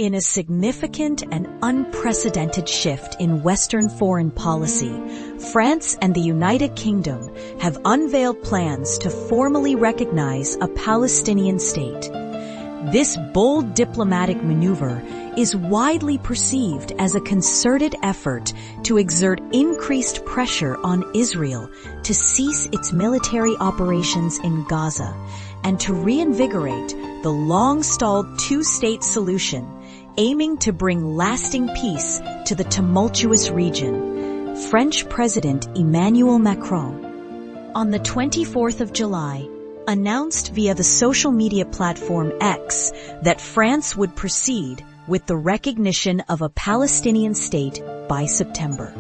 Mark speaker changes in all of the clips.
Speaker 1: In a significant and unprecedented shift in Western foreign policy, France and the United Kingdom have unveiled plans to formally recognize a Palestinian state. This bold diplomatic maneuver is widely perceived as a concerted effort to exert increased pressure on Israel to cease its military operations in Gaza and to reinvigorate the long-stalled two-state solution, aiming to bring lasting peace to the tumultuous region. French President Emmanuel Macron, on the 24th of July, announced via the social media platform X that France would proceed with the recognition of a Palestinian state by September.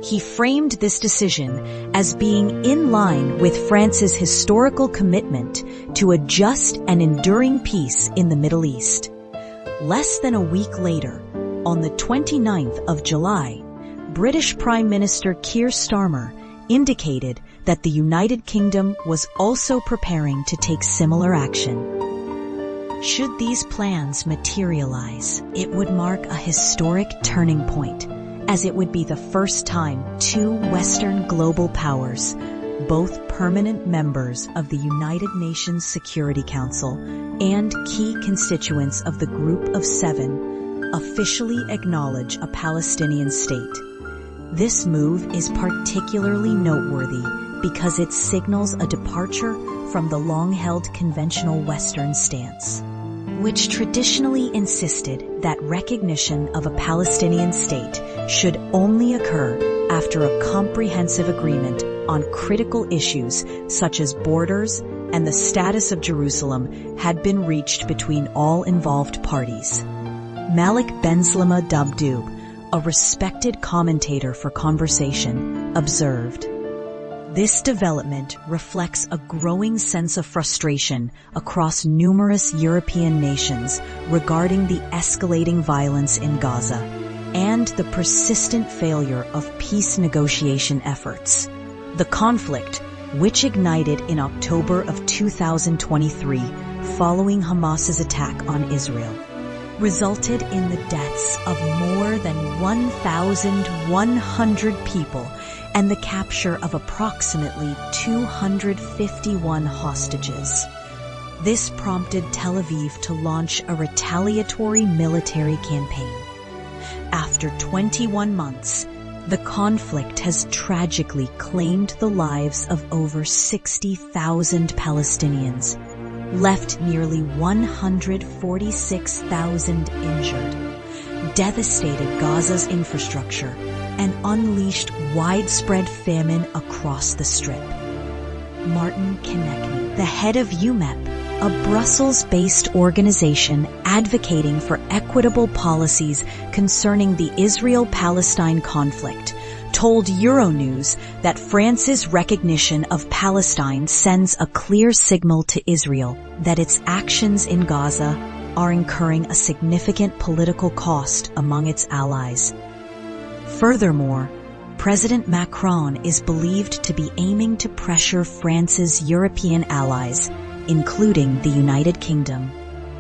Speaker 1: He framed this decision as being in line with France's historical commitment to a just and enduring peace in the Middle East. Less than a week later, on the 29th of July, British Prime Minister Keir Starmer indicated that the United Kingdom was also preparing to take similar action. Should these plans materialize, it would mark a historic turning point, as it would be the first time two Western global powers, both permanent members of the United Nations Security Council and key constituents of the Group of Seven, officially acknowledge a Palestinian state. This move is particularly noteworthy because it signals a departure from the long-held conventional Western stance, which traditionally insisted that recognition of a Palestinian state should only occur after a comprehensive agreement on critical issues such as borders and the status of Jerusalem had been reached between all involved parties. Malik Benslama Dabdoub, a respected commentator for Conversation, observed, "This development reflects a growing sense of frustration across numerous European nations regarding the escalating violence in Gaza and the persistent failure of peace negotiation efforts. The conflict, which ignited in October of 2023 following Hamas's attack on Israel, resulted in the deaths of more than 1,100 people and the capture of approximately 251 hostages. This prompted Tel Aviv to launch a retaliatory military campaign. After 21 months, the conflict has tragically claimed the lives of over 60,000 Palestinians, left nearly 146,000 injured, devastated Gaza's infrastructure, and unleashed widespread famine across the Strip. Martin Konechny, the head of UMEP, a Brussels-based organization advocating for equitable policies concerning the Israel-Palestine conflict, told Euronews that France's recognition of Palestine sends a clear signal to Israel that its actions in Gaza are incurring a significant political cost among its allies. Furthermore, President Macron is believed to be aiming to pressure France's European allies, including the United Kingdom,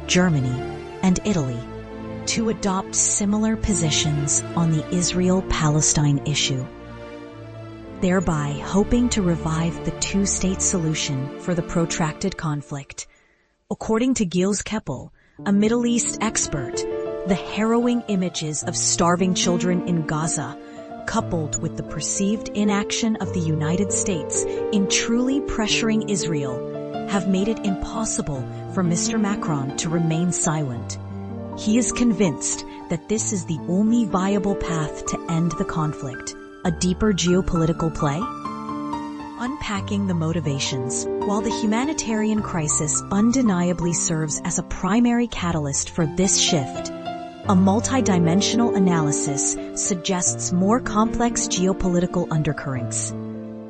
Speaker 1: Germany, and Italy, to adopt similar positions on the Israel-Palestine issue, thereby hoping to revive the two-state solution for the protracted conflict. According to Gilles Keppel, a Middle East expert, the harrowing images of starving children in Gaza, coupled with the perceived inaction of the United States in truly pressuring Israel, have made it impossible for Mr. Macron to remain silent. He is convinced that this is the only viable path to end the conflict, a deeper geopolitical play. Unpacking the motivations, while the humanitarian crisis undeniably serves as a primary catalyst for this shift, a multidimensional analysis suggests more complex geopolitical undercurrents.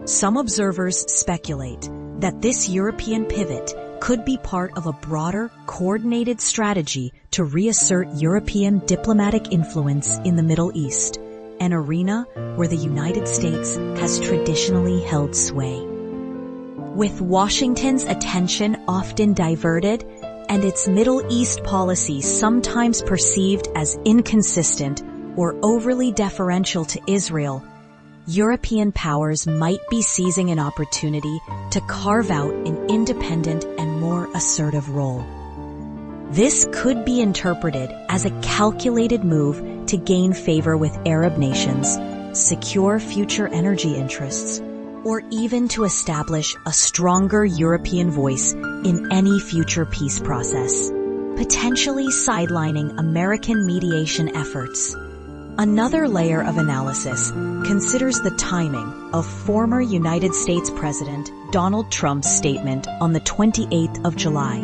Speaker 1: Some observers speculate that this European pivot could be part of a broader, coordinated strategy to reassert European diplomatic influence in the Middle East, an arena where the United States has traditionally held sway. With Washington's attention often diverted, and its Middle East policy sometimes perceived as inconsistent or overly deferential to Israel, European powers might be seizing an opportunity to carve out an independent and more assertive role. This could be interpreted as a calculated move to gain favor with Arab nations, secure future energy interests, or even to establish a stronger European voice in any future peace process, potentially sidelining American mediation efforts. Another layer of analysis considers the timing of former United States President Donald Trump's statement on the 28th of July,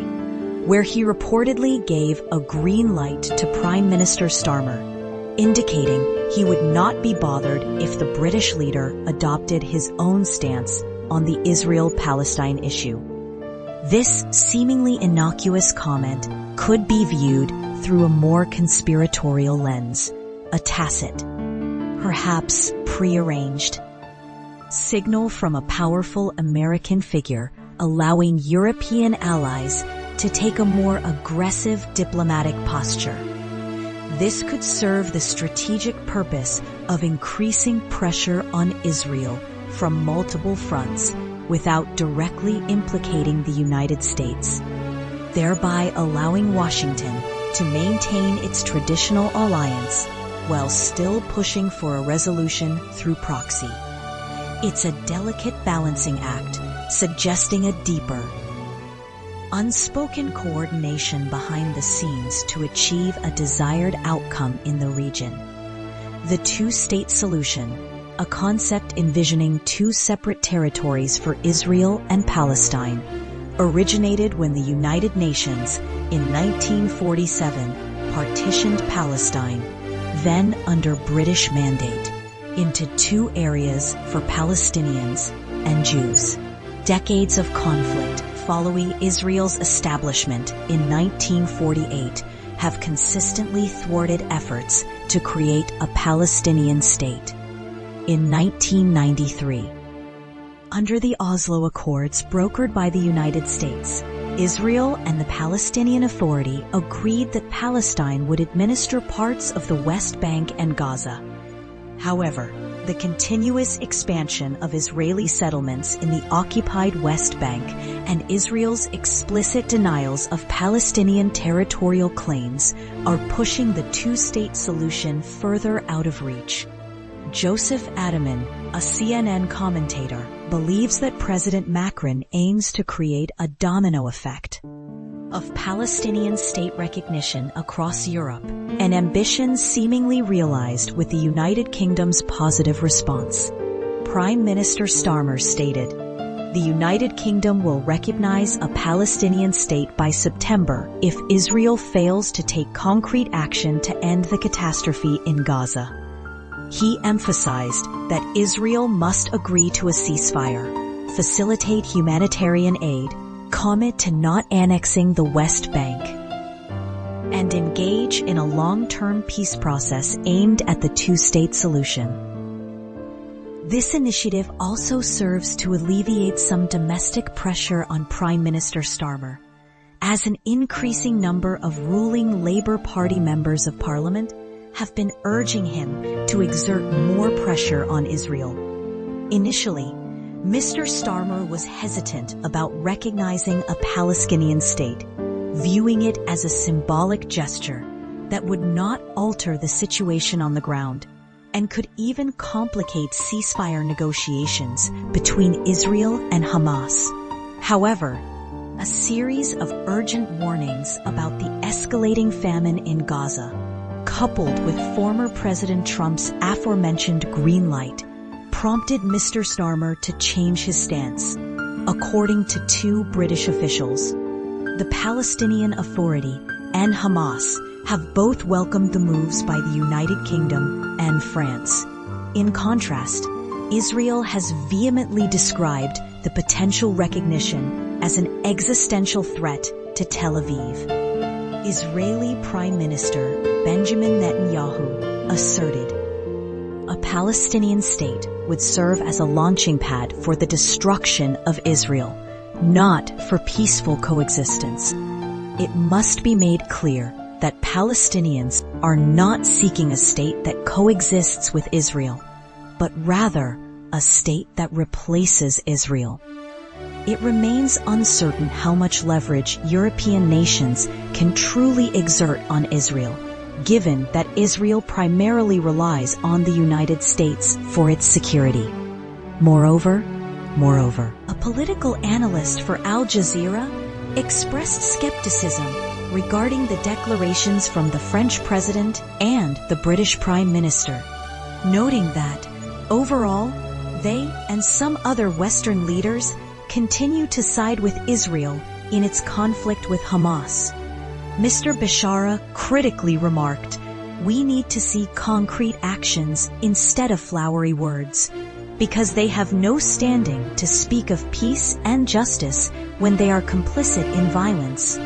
Speaker 1: where he reportedly gave a green light to Prime Minister Starmer, indicating he would not be bothered if the British leader adopted his own stance on the Israel-Palestine issue. This seemingly innocuous comment could be viewed through a more conspiratorial lens, a tacit, perhaps prearranged, signal from a powerful American figure allowing European allies to take a more aggressive diplomatic posture. This could serve the strategic purpose of increasing pressure on Israel from multiple fronts without directly implicating the United States, thereby allowing Washington to maintain its traditional alliance while still pushing for a resolution through proxy. It's a delicate balancing act, suggesting a deeper, unspoken coordination behind the scenes to achieve a desired outcome in the region. The two-state solution, a concept envisioning two separate territories for Israel and Palestine, originated when the United Nations in 1947 partitioned Palestine, then under British mandate, into two areas for Palestinians and Jews. Decades of conflict following Israel's establishment in 1948 have consistently thwarted efforts to create a Palestinian state. In 1993, under the Oslo Accords brokered by the United States, Israel and the Palestinian Authority agreed that Palestine would administer parts of the West Bank and Gaza. However, the continuous expansion of Israeli settlements in the occupied West Bank and Israel's explicit denials of Palestinian territorial claims are pushing the two-state solution further out of reach. Joseph Adaman, a CNN commentator, believes that President Macron aims to create a domino effect of Palestinian state recognition across Europe, an ambition seemingly realized with the United Kingdom's positive response. Prime Minister Starmer stated, "The United Kingdom will recognize a Palestinian state by September if Israel fails to take concrete action to end the catastrophe in Gaza." He emphasized that Israel must agree to a ceasefire, facilitate humanitarian aid, commit to not annexing the West Bank, and engage in a long-term peace process aimed at the two-state solution. This initiative also serves to alleviate some domestic pressure on Prime Minister Starmer, as an increasing number of ruling Labour Party members of Parliament have been urging him to exert more pressure on Israel. Initially, Mr. Starmer was hesitant about recognizing a Palestinian state, viewing it as a symbolic gesture that would not alter the situation on the ground and could even complicate ceasefire negotiations between Israel and Hamas. However, a series of urgent warnings about the escalating famine in Gaza, coupled with former President Trump's aforementioned green light, prompted Mr. Starmer to change his stance. According to two British officials, the Palestinian Authority and Hamas have both welcomed the moves by the United Kingdom and France. In contrast, Israel has vehemently described the potential recognition as an existential threat to Tel Aviv. Israeli Prime Minister Benjamin Netanyahu asserted, "A Palestinian state would serve as a launching pad for the destruction of Israel, not for peaceful coexistence." It must be made clear that Palestinians are not seeking a state that coexists with Israel, but rather a state that replaces Israel. It remains uncertain how much leverage European nations can truly exert on Israel, given that Israel primarily relies on the United States for its security. Moreover, a political analyst for Al Jazeera expressed skepticism regarding the declarations from the French president and the British Prime Minister, noting that, overall, they and some other Western leaders continue to side with Israel in its conflict with Hamas. Mr. Bishara critically remarked, "We need to see concrete actions instead of flowery words, because they have no standing to speak of peace and justice when they are complicit in violence."